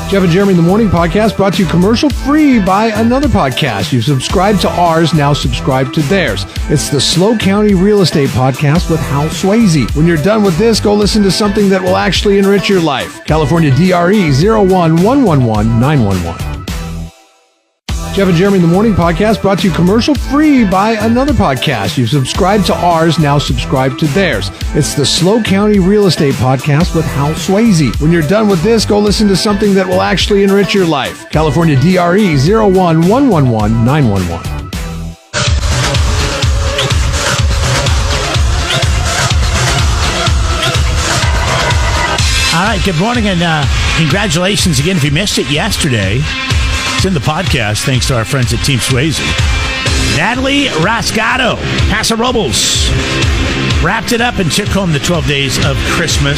Jeff and Jeremy in the Morning podcast brought to you commercial free by another podcast. You've subscribed to ours, now subscribe to theirs. It's the Slow County Real Estate Podcast with Hal Swayze. When you're done with this, go listen to something that will actually enrich your life. California DRE 011111911. Jeff and Jeremy in the Morning podcast brought to you commercial free by another podcast. You've subscribed to ours, now subscribe to theirs. It's the Slow County Real Estate Podcast with Hal Swayze. When you're done with this, go listen to something that will actually enrich your life. California DRE 011111911. All right, good morning and congratulations again if you missed it yesterday. It's in the podcast, thanks to our friends at Team Swayze. Natalie Rascato, Paso Robles, wrapped it up and took home the 12 days of Christmas.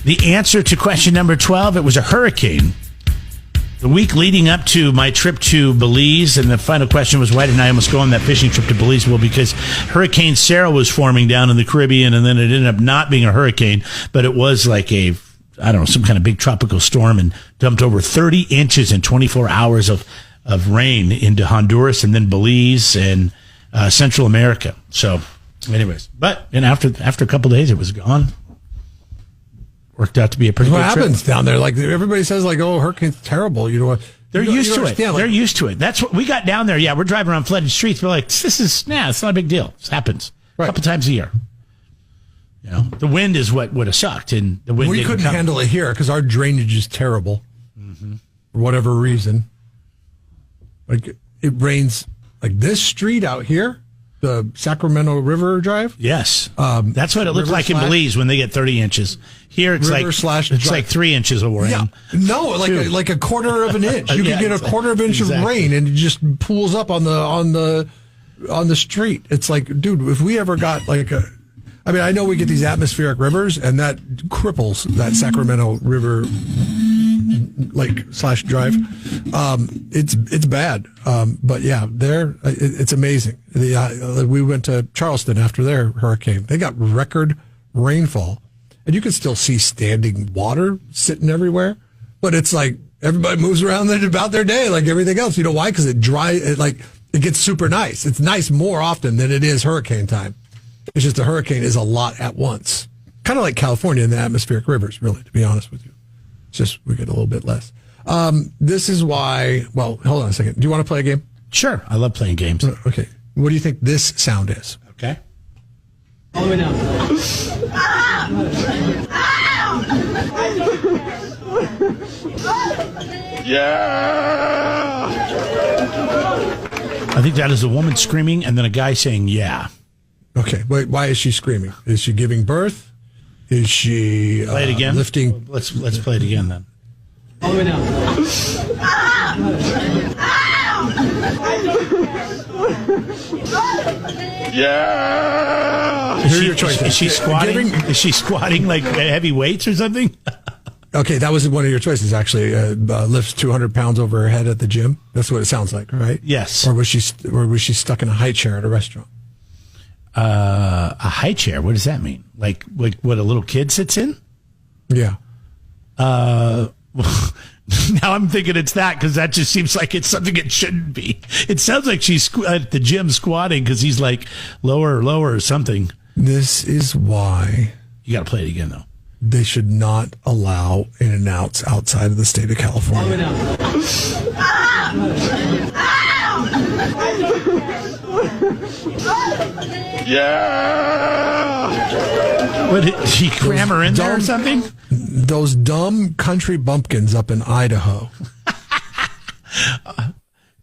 The answer to question number 12, it was a hurricane. The week leading up to my trip to Belize, and the final question was, why didn't I almost go on that fishing trip to Belize? Well, because Hurricane Sarah was forming down in the Caribbean, and then it ended up not being a hurricane, but it was like some kind of big tropical storm, and dumped over 30 inches in 24 hours of rain into Honduras and then Belize and Central America. So, anyways, after a couple of days, it was gone. Worked out to be a pretty good trip. What happens down there? Like, everybody says, like, oh, hurricane's terrible. You know what? They're used to it. They're used to it. That's what we got down there. Yeah, we're driving around flooded streets. We're like, it's not a big deal. This happens a couple times a year. You know, the wind is what would have sucked, and the wind. We couldn't handle it here because our drainage is terrible for whatever reason. Like, it rains like this street out here, the Sacramento River Drive. Yes, that's what it looked like in Belize when they get 30 inches. Here it's like 3 inches of rain. Yeah, no, like a quarter of an inch. You can get a quarter of an inch of rain, and it just pools up on the street. It's like, dude, if we ever got I know we get these atmospheric rivers, and that cripples that Sacramento River /drive. It's bad. But yeah, it's amazing. We went to Charleston after their hurricane. They got record rainfall, and you can still see standing water sitting everywhere. But it's like everybody moves around about their day like everything else. You know why? Because it gets super nice. It's nice more often than it is hurricane time. It's just a hurricane is a lot at once. Kind of like California and the atmospheric rivers, really, to be honest with you. It's just we get a little bit less. This is why, well, hold on a second. Do you want to play a game? Sure. I love playing games. Okay. What do you think this sound is? Okay. All the way down. Yeah! I think that is a woman screaming and then a guy saying, yeah. Okay, wait, why is she screaming? Is she giving birth? Is she play it again? Lifting? Let's play it again then. All the way down. Yeah. Here are your choices. Is she squatting? Is she squatting like heavy weights or something? Okay, that was one of your choices, actually. Lifts 200 pounds over her head at the gym. That's what it sounds like, right? Yes. Or was she stuck in a high chair at a restaurant? A high chair. What does that mean? Like what a little kid sits in? Yeah. Now I'm thinking it's that because that just seems like it's something it shouldn't be. It sounds like she's at the gym squatting because he's like lower or something. This is why you got to play it again though. They should not allow in-and-outs outside of the state of California. Yeah. What, did she cram her in there or something? Those dumb country bumpkins up in Idaho.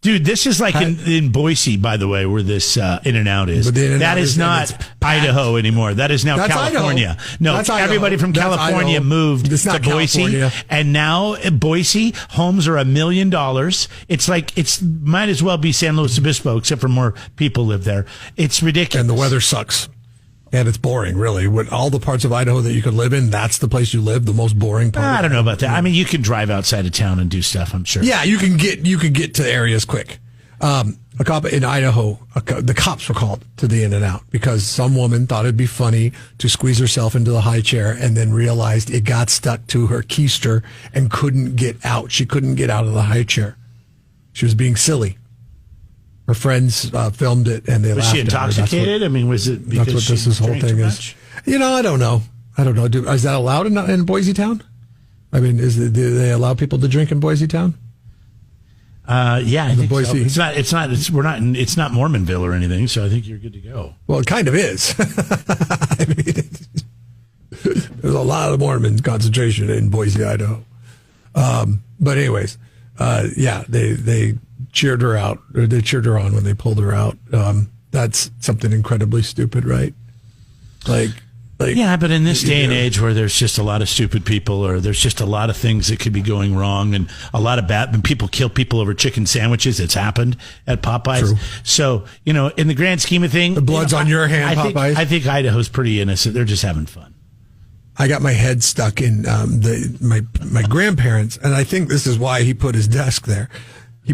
Dude, this is like in Boise, by the way, where this In-N-Out is. That is not Idaho anymore. That is now California. Idaho. No, everybody from California moved to Boise. And now in Boise, homes are $1 million. It's like, might as well be San Luis Obispo, except for more people live there. It's ridiculous. And the weather sucks. And it's boring, really. With all the parts of Idaho that you could live in, that's the place you live, the most boring part. I don't know about that. I mean, you can drive outside of town and do stuff, I'm sure. Yeah, you can get to areas quick. A cop in Idaho, the cops were called to the In-N-Out because some woman thought it'd be funny to squeeze herself into the high chair and then realized it got stuck to her keister and couldn't get out. She couldn't get out of the high chair. She was being silly. Her friends filmed it and they laughed. Was she at her. intoxicated? I mean, was it because That's what this whole thing is. I don't know. Is that allowed in Boise Town? I mean, do they allow people to drink in Boise Town? Yeah, I think Boise. so. It's not Mormonville or anything, so I think you're good to go. Well, it kind of is. I mean, there's a lot of Mormon concentration in Boise, Idaho. But anyways, they cheered her out. Or they cheered her on when they pulled her out. That's something incredibly stupid, right? Like, yeah, but in this day and age where there's just a lot of stupid people, or there's just a lot of things that could be going wrong, and a lot of when people kill people over chicken sandwiches, it's happened at Popeyes. True. So, in the grand scheme of things, the blood's on your hand, Popeyes. I think Idaho's pretty innocent. They're just having fun. I got my head stuck in my grandparents, and I think this is why he put his desk there. He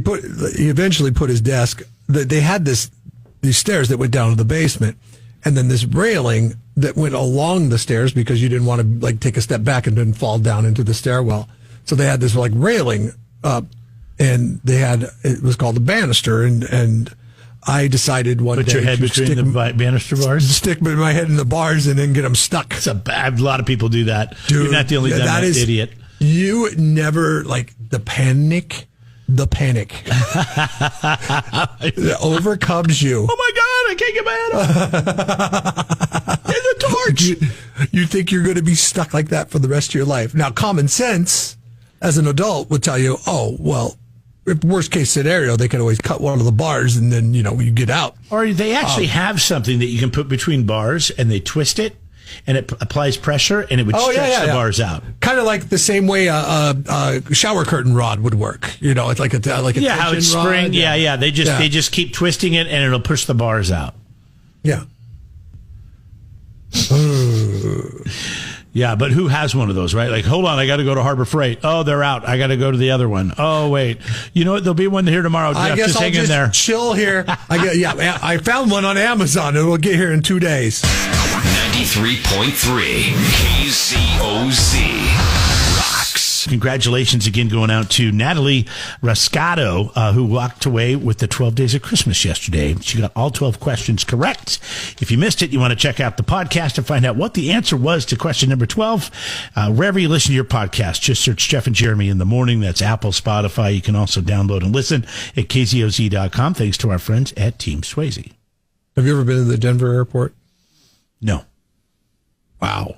eventually put his desk. They had these stairs that went down to the basement, and then this railing that went along the stairs because you didn't want to take a step back and then fall down into the stairwell. So they had this railing up, and it was called the banister, and I decided one day put your head between the banister bars, stick my head in the bars, and then get them stuck. A lot of people do that. Dude, you're not the only idiot. You never the panic. The panic that overcomes you. Oh my God, I can't get my head up. There's a torch. You think you're going to be stuck like that for the rest of your life. Now, common sense as an adult would tell you, oh, well, if worst case scenario, they can always cut one of the bars and then, you get out. Or they actually have something that you can put between bars and they twist it. And it applies pressure, and it would stretch the bars out. Kind of like the same way a shower curtain rod would work. It's like a how it's spring. Rod. Yeah. They just keep twisting it, and it'll push the bars out. Yeah. Yeah, but who has one of those, right? Hold on, I got to go to Harbor Freight. Oh, they're out. I got to go to the other one. Oh, wait. You know what? There'll be one here tomorrow. Jeff. I guess just I'll hang in there. Chill here. I found one on Amazon. It will get here in 2 days. 93.3 KZOZ rocks. Congratulations again going out to Natalie Rascato, who walked away with the 12 Days of Christmas yesterday. She got all 12 questions correct. If you missed it, you want to check out the podcast to find out what the answer was to question number 12. Wherever you listen to your podcast, just search Jeff and Jeremy in the Morning. That's Apple, Spotify. You can also download and listen at KZOZ.com. Thanks to our friends at Team Swayze. Have you ever been to the Denver airport? No. Wow.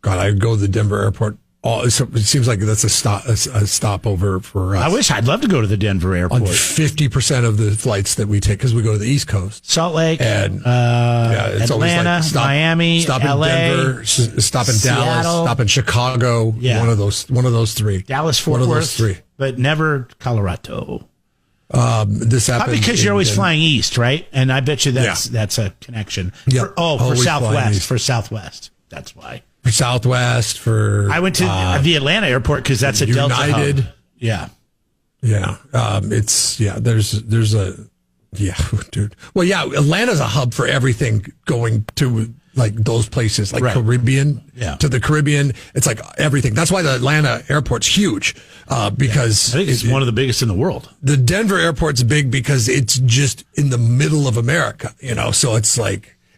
God, I go to the Denver airport. It seems like that's a stopover for us. I'd love to go to the Denver airport. On 50% of the flights that we take, because we go to the East Coast. Salt Lake, and it's Atlanta, Miami, stop LA, in Denver, stop in Seattle, Dallas, stop in Chicago. Yeah. One of those three. Dallas, Fort Worth, one of those three. But never Colorado. This happened probably because you're always flying east, right? And I bet you that's a connection. Yep. For Southwest. For Southwest. That's why. For Southwest, I went to the Atlanta airport because that's a United. Delta hub. Yeah. Yeah. There's a dude. Well, yeah, Atlanta's a hub for everything going to those places, Caribbean to the Caribbean. It's everything. That's why the Atlanta airport's huge, because I think it's one of the biggest in the world. The Denver airport's big because it's just in the middle of America, so it's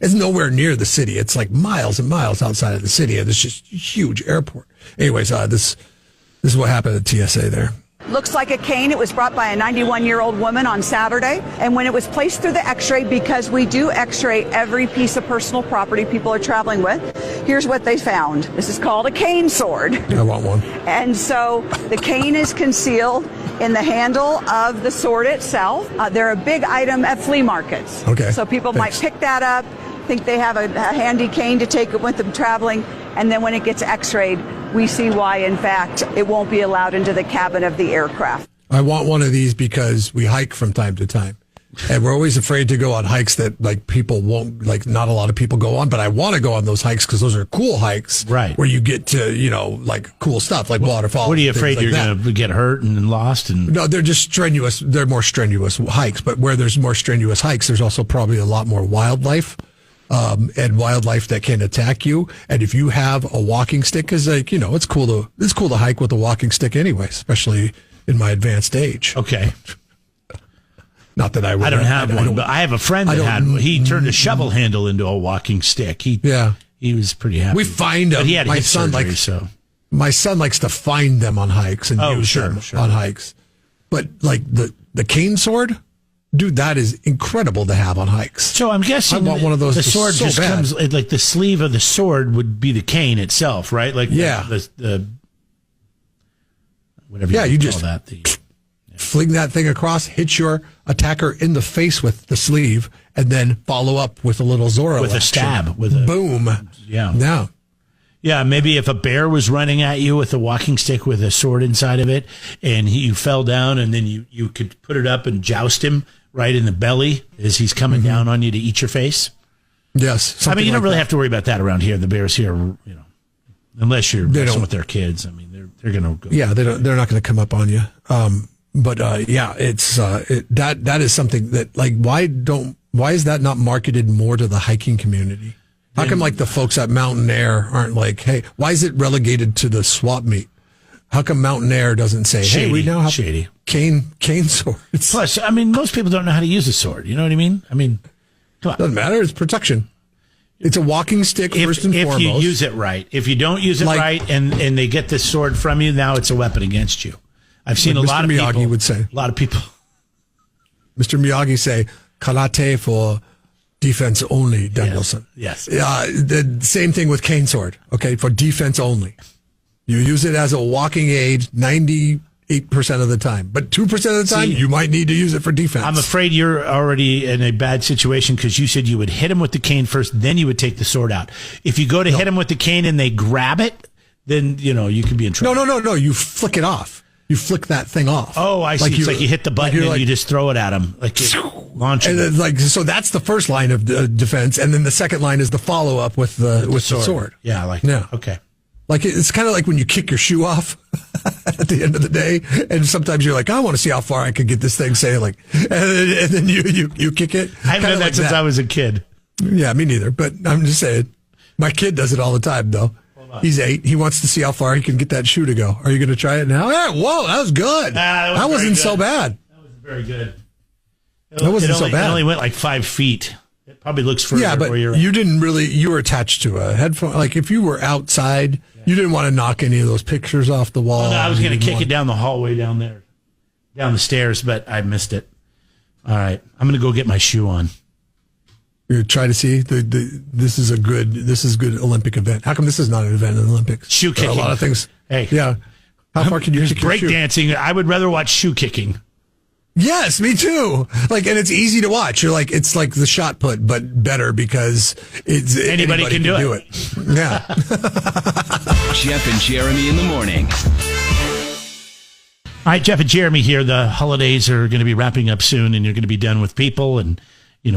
it's nowhere near the city. It's miles and miles outside of the city, and it's just a huge airport. Anyways, this is what happened at TSA there. Looks like a cane. It was brought by a 91-year-old woman on Saturday. And when it was placed through the x-ray, because we do x-ray every piece of personal property people are traveling with, here's what they found. This is called a cane sword. I want one. And so the cane is concealed in the handle of the sword itself. They're a big item at flea markets. Okay. So people might pick that up, think they have a handy cane to take with them traveling, and then when it gets x-rayed, we see why, in fact, it won't be allowed into the cabin of the aircraft. I want one of these because we hike from time to time. And we're always afraid to go on hikes that like people won't, like not a lot of people go on, but I want to go on those hikes because those are cool hikes. Right. Where you get to, like cool stuff like waterfalls. What are you things afraid like you're that. going to get hurt and lost? And No, they're just strenuous. They're more strenuous hikes, but where there's more strenuous hikes, there's also probably a lot more wildlife. And wildlife that can attack you. And if you have a walking stick, because it's cool to hike with a walking stick anyway, especially in my advanced age. Okay. Not that I would. I don't have one, but I have a friend that had one. He turned a shovel handle into a walking stick. He was pretty happy. We find them. But he had my hip son surgery, so. My son likes to find them on hikes and use them sure. on hikes. But like the cane sword, dude, that is incredible to have on hikes. So I'm guessing I want one of those the sword so just bad. comes, like the sleeve of the sword would be the cane itself, right? Like the whatever you you call just that. Fling that thing across, hit your attacker in the face with the sleeve, and then follow up with a little Zorro With a action. stab, with a- boom. Yeah. Yeah, maybe if a bear was running at you with a walking stick with a sword inside of it, and you fell down, and then you could put it up and joust him right in the belly as he's coming down on you to eat your face. Yes. I mean, you don't like really that. have to worry about that around here. The bears here, unless you're messing don't- with their kids. I mean, they're going to go. Yeah, they're not going to come up on you. But it's that is something that like why is that not marketed more to the hiking community? How come like the folks at Mountain Air aren't like, hey, why is it relegated to the swap meet? How come Mountain Air doesn't say, hey, we now have cane swords? Plus, I mean, most people don't know how to use a sword. You know what I mean? I mean, come on. Doesn't matter. It's protection. It's a walking stick first and foremost. If you use it right. If you don't use it right and they get this sword from you, now it's a weapon against you. I've seen Like a lot Mr. of Miyagi people. would say. A lot of people. Mr. Miyagi say, karate for defense only, Danielson. Yes. The same thing with cane sword, okay, for defense only. You use it as a walking aid 98% of the time. But 2% of the time, you might need to use it for defense. I'm afraid you're already in a bad situation because you said you would hit him with the cane first, then you would take the sword out. If you go to hit him with the cane and they grab it, then, you could be in trouble. No. You flick it off. You flick that thing off. Oh, I see. It's like you hit the button and you just throw it at him. Like you launch and it. then, so that's the first line of defense. And then the second line is the follow-up with the sword. Yeah, okay. Like it's kind of like when you kick your shoe off at the end of the day, and sometimes you're like, I want to see how far I can get this thing sailing, and then you kick it. I've done that since I was a kid. Yeah, me neither. But I'm just saying, my kid does it all the time, though. He's 8. He wants to see how far he can get that shoe to go. Are you going to try it now? Yeah, whoa, that was good. That wasn't so bad. That was very good. That wasn't so bad. It only went like 5 feet. It probably looks further. Yeah, but where you're you didn't really. You were attached to a headphone. Like if you were outside, you didn't want to knock any of those pictures off the wall. Oh, no, I was going to kick it down the hallway down there, down the stairs, but I missed it. All right, I'm going to go get my shoe on. You try to see this is good Olympic event. How come this is not an event in the Olympics? Shoe There are kicking. a lot of things. Hey, yeah. How far can you kick your break shoe? dancing? I would rather watch shoe kicking. Yes, me too. Like, and it's easy to watch. You're like, it's like the shot put, but better because it's Anybody can do it. Yeah. Jeff and Jeremy in the morning. All right, Jeff and Jeremy here. The holidays are going to be wrapping up soon, and you're going to be done with people and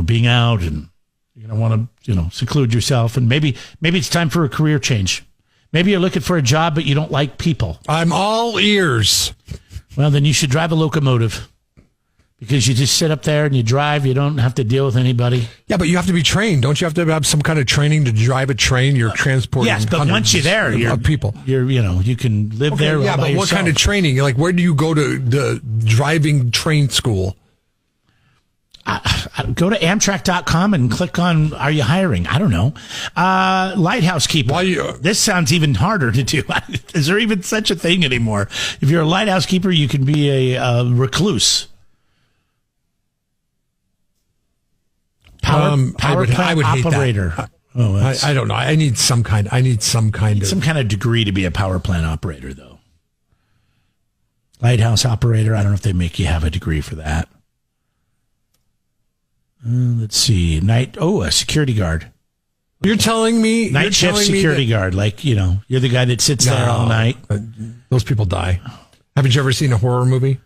being out, and you're going to want to seclude yourself, and maybe it's time for a career change. Maybe you're looking for a job, but you don't like people. I'm all ears. Well, then you should drive a locomotive. Because you just sit up there and you drive, you don't have to deal with anybody. Yeah, but you have to be trained. Don't you have to have some kind of training to drive a train? You're transporting. Yes, but once you're there, you're people. You can live there. Yeah, all by but what yourself. kind of training? Like, where do you go to the driving train school? Go to Amtrak.com and click on "Are you hiring?" I don't know. Lighthouse keeper. This sounds even harder to do. Is there even such a thing anymore? If you're a lighthouse keeper, you can be a recluse. Power plant I would hate operator. That. I don't know. I need some kind of degree to be a power plant operator, though. Lighthouse operator. I don't know if they make you have a degree for that. Let's see. A security guard. You're telling me night shift security guard. Like you're the guy that sits there all night. Those people die. Haven't you ever seen a horror movie?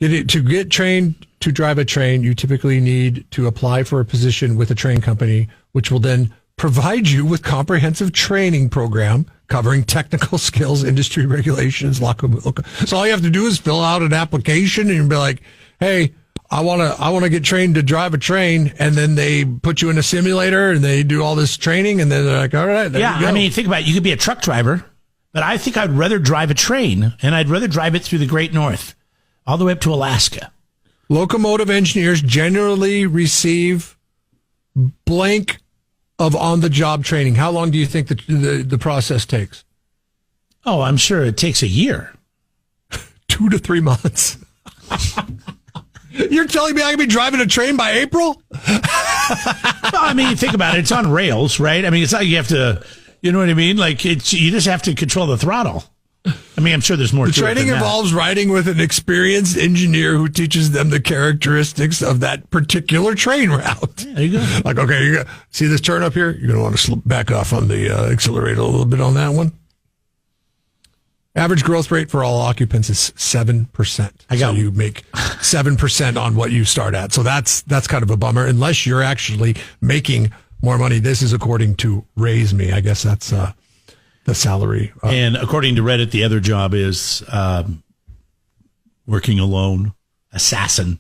To get trained to drive a train, you typically need to apply for a position with a train company, which will then provide you with comprehensive training program covering technical skills, industry regulations. So all you have to do is fill out an application and be like, hey, I want to get trained to drive a train. And then they put you in a simulator and they do all this training. And then they're like, all right, there you go. I mean, think about it. You could be a truck driver, but I think I'd rather drive a train, and I'd rather drive it through the Great North all the way up to Alaska. Locomotive engineers generally receive blank of on-the-job training. How long do you think the process takes? Oh, I'm sure it takes a year. 2 to 3 months. You're telling me I can be driving a train by April? Well, I mean, think about it. It's on rails, right? I mean, it's not you have to, you know what I mean? Like, you just have to control the throttle. I mean, I'm sure there's more to it than that. The training involves riding with an experienced engineer who teaches them the characteristics of that particular train route. Yeah, there you go. Like, okay, you see this turn up here? You're going to want to back off on the accelerator a little bit on that one. Average growth rate for all occupants is 7%. So you make 7% on what you start at. So that's kind of a bummer, unless you're actually making more money. This is according to Raise Me. I guess that's the salary. And according to Reddit, the other job is working alone, assassin.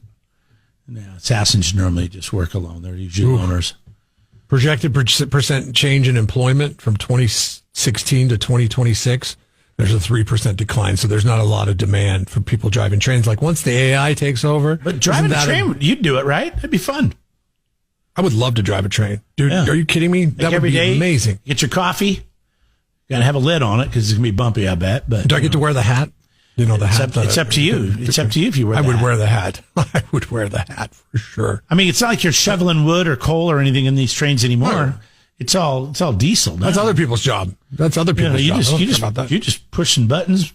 Yeah, assassins normally just work alone. They're usually loners. Projected percent change in employment from 2016 to 2026. There's a 3% decline, so there's not a lot of demand for people driving trains. Like once the AI takes over, but driving a train, you'd do it, right? That'd be fun. I would love to drive a train, dude. Yeah. Are you kidding me? That would be amazing. Get your coffee. Got to have a lid on it because it's gonna be bumpy, I bet. But do I get to wear the hat? You know, the hat. It's up to you. It's up to you if you wear. I would wear the hat. I would wear the hat for sure. I mean, it's not like you're shoveling wood or coal or anything in these trains anymore. No. It's all diesel now. That's other people's job. That's other people's job. You're just pushing buttons,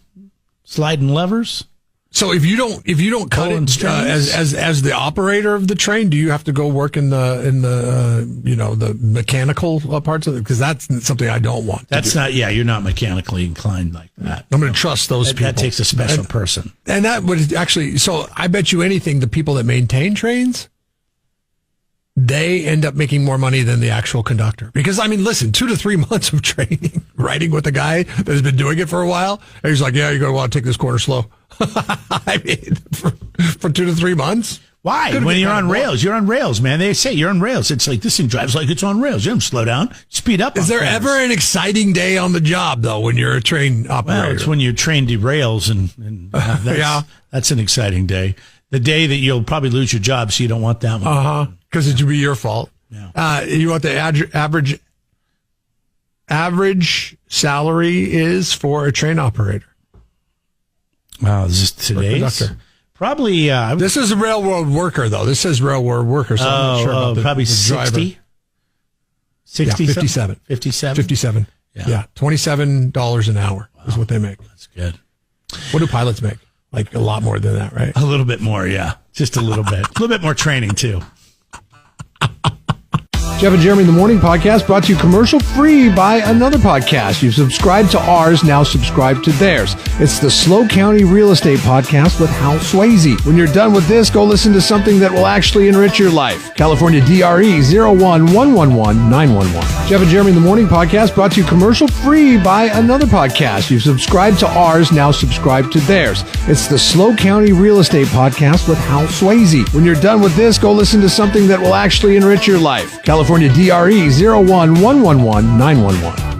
sliding levers. So if you don't cut it as the operator of the train, do you have to go work in the mechanical parts of it? Because that's something I don't want. That's not. Yeah, you're not mechanically inclined like that. I'm going to trust those people. That takes a special person. And that would actually. So I bet you anything, the people that maintain trains, they end up making more money than the actual conductor. Because, I mean, listen, 2 to 3 months of training, riding with a guy that has been doing it for a while, and he's like, yeah, you're going to want to take this corner slow. I mean, for 2 to 3 months? Why? When you're on rails, man. They say you're on rails. It's like, this thing drives like it's on rails. You don't slow down, speed up. Is there ever an exciting day on the job, though, when you're a train operator? Well, it's when you're trained derails, and that's an exciting day. The day that you'll probably lose your job, so you don't want that one. Because it would be your fault. Yeah. You want the average salary is for a train operator. Wow, this is today's? Probably. This is a railroad worker, though. This says railroad worker. So I'm not sure about probably 60? 60? 57. 57? 57. Yeah. $27 an hour is what they make. That's good. What do pilots make? Like a lot more than that, right? A little bit more, yeah. Just a little bit. A little bit more training, too. Jeff and Jeremy in the Morning podcast brought to you commercial free by another podcast. You've subscribed to ours, now subscribe to theirs. It's the Slow County Real Estate Podcast with Hal Swayze. When you're done with this, go listen to something that will actually enrich your life. California DRE 01111 Jeff and Jeremy in the Morning podcast brought to you commercial free by another podcast. You've subscribed to ours, now subscribe to theirs. It's the Slow County Real Estate Podcast with Hal Swayze. When you're done with this, go listen to something that will actually enrich your life. California DRE 01111